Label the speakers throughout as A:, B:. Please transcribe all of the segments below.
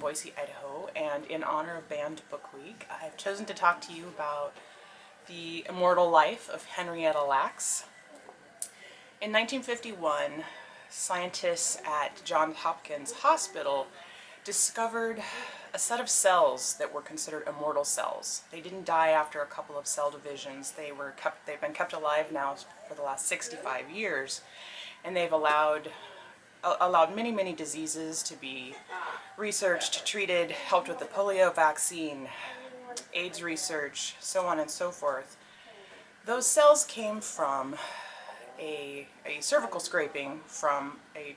A: Boise, Idaho, and in honor of Banned Book Week, I've chosen to talk to you about the immortal life of Henrietta Lacks. In 1951, scientists at Johns Hopkins Hospital discovered a set of cells that were considered immortal cells. They didn't die after a couple of cell divisions. They've been kept alive now for the last 65 years, and they've allowed many diseases to be researched, treated, helped with the polio vaccine, AIDS research, so on and so forth. Those cells came from a cervical scraping from a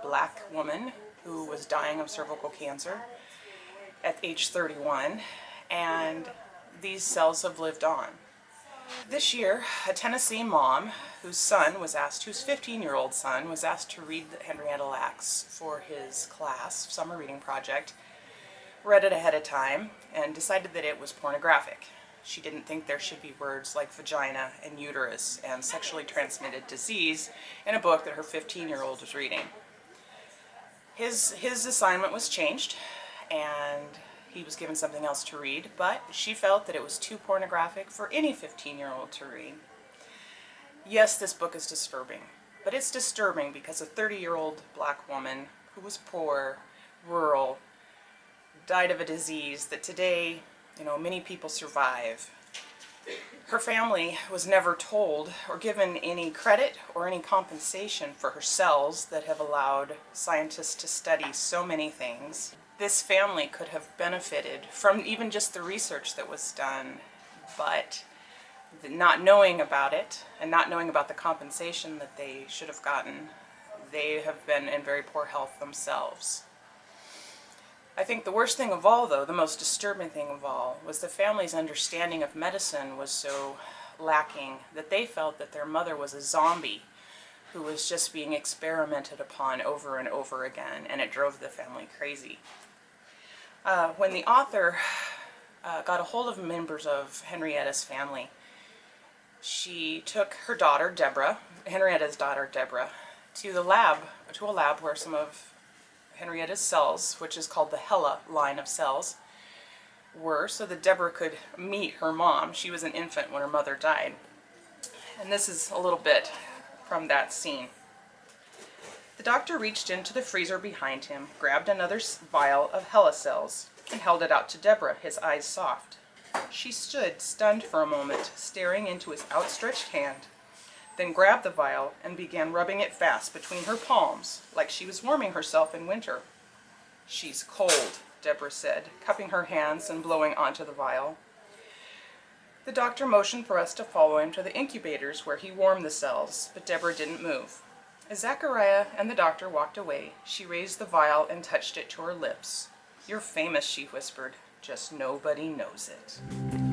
A: black woman who was dying of cervical cancer at age 31, and these cells have lived on. This year, a Tennessee mom whose 15-year-old son, was asked to read Henrietta Lacks for his class summer reading project, read it ahead of time, and decided that it was pornographic. She didn't think there should be words like vagina and uterus and sexually transmitted disease in a book that her 15-year-old was reading. His assignment was changed, and he was given something else to read, but she felt that it was too pornographic for any 15-year-old to read. Yes, this book is disturbing, but it's disturbing because a 30-year-old black woman who was poor, rural, died of a disease that today, many people survive. Her family was never told or given any credit or any compensation for her cells that have allowed scientists to study so many things. This family could have benefited from even just the research that was done, but not knowing about it and not knowing about the compensation that they should have gotten, they have been in very poor health themselves. I think the worst thing of all, though, the most disturbing thing of all, was the family's understanding of medicine was so lacking that they felt that their mother was a zombie who was just being experimented upon over and over again, and it drove the family crazy. When the author got a hold of members of Henrietta's family, she took her daughter, Deborah, Henrietta's daughter, Deborah, to a lab where some of Henrietta's cells, which is called the Hella line of cells, were, so that Deborah could meet her mom. She was an infant when her mother died. And this is a little bit from that scene. The doctor reached into the freezer behind him, grabbed another vial of Hella cells, and held it out to Deborah, his eyes soft. She stood, stunned for a moment, staring into his outstretched hand, then grabbed the vial and began rubbing it fast between her palms, like she was warming herself in winter. "She's cold," Deborah said, cupping her hands and blowing onto the vial. The doctor motioned for us to follow him to the incubators where he warmed the cells, but Deborah didn't move. As Zachariah and the doctor walked away, she raised the vial and touched it to her lips. "You're famous," she whispered, "just nobody knows it."